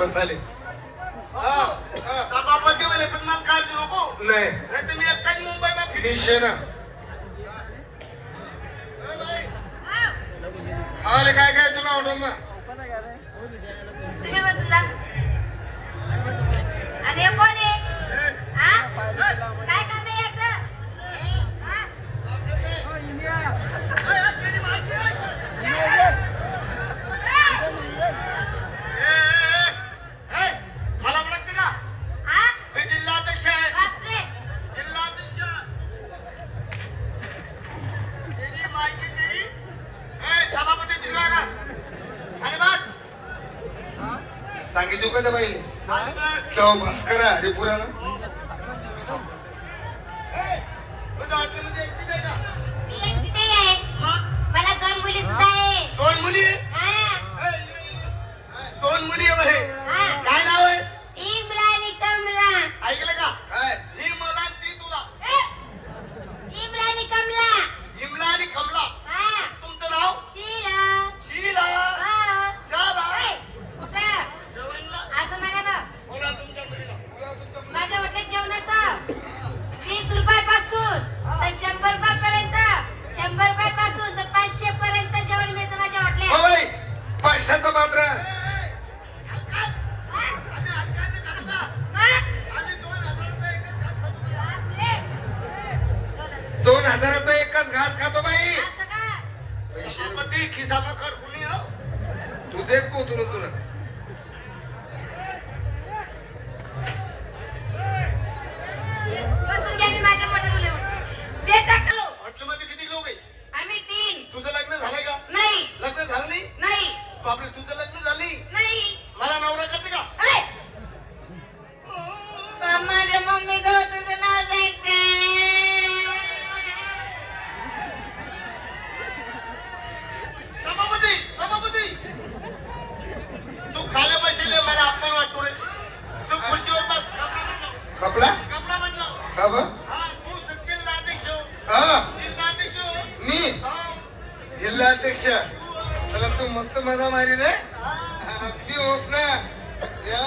बसाले सभापती म्हणे पण मला काळजी नको. नाही तुम्ही एकटाच मुंबईला विषय ना आले काय काय तुला हॉटेल मा तुम्ही बसून जा. आणि हे कोण आहे? काय काम आहे याचं? मला ओळखते का? मी जिल्हाध्यक्ष आहे. बापरे. जिल्हाध्यक्ष माहिती दिली. सभापती दिला ना आणि बस सांगितलं का त्या बाईने आणि बस केव्हा भास्कर अरे पुराणा तुझ्या हॉटेलमध्ये एकटीच आहे का? मी एकटी नाही आहे. मला 2 मुली सुद्धा आहे. 2 मुली आहे? हा. 2 मुली आहे म्हणे. हा. काय नाव आहे? इमला आणि कमला. ऐकलं का? काय ही मला आणि ती तुला. इमला आणि कमला. इमला आणि कमला. हा. तुमचं नाव? शीला. शीला. हा. शाला. कुठं? जेवणला? असं म्हणा बघ. बोला तुमच्या मुलीला. बोला तुमच्या मुलीला. माझ्या हॉटेल जेवणाचं 20 रुपयापासून तर 100 रुपयापर्यंत, 100 रुपयापासून तर 500 पर्यंत जेवण मिळतं माझ्या हो हॉटेल. बाई पैशाचं मात्र आधी हलकायचं घातला. आधी 2,000चा एकच घास खातो मी. 2,000चा एकच घास खातो बाई सभापती खिसा मखर कुणी हो? तू देख पोहतो तुला बसून घ्या मी माझ्या मोठ्या मुलीवर. ते टाकलो. हॉटेलमध्ये किती लोक आहे? आम्ही 3. तुझं लग्न झालंय का? नाही. लग्न झालं नाही? नाही. बापरे तुझं लग्न झालं नाही? नाही. मला नवरा करते का? ऐ! माझ्या मम्मीचं तुझं नाव सांगते. सभापती सभापती तू खायला पैसे दे मला आपण वाटतो रे. तू खुर्चीवर बस. कपला कपडा बदलाव. का बा हा तू जिल्हाध्यक्ष हो. हा जिल्हाध्यक्ष हो. मी हा. जिल्हाध्यक्ष चला तू मस्त मजा मारी रे मी होस ना या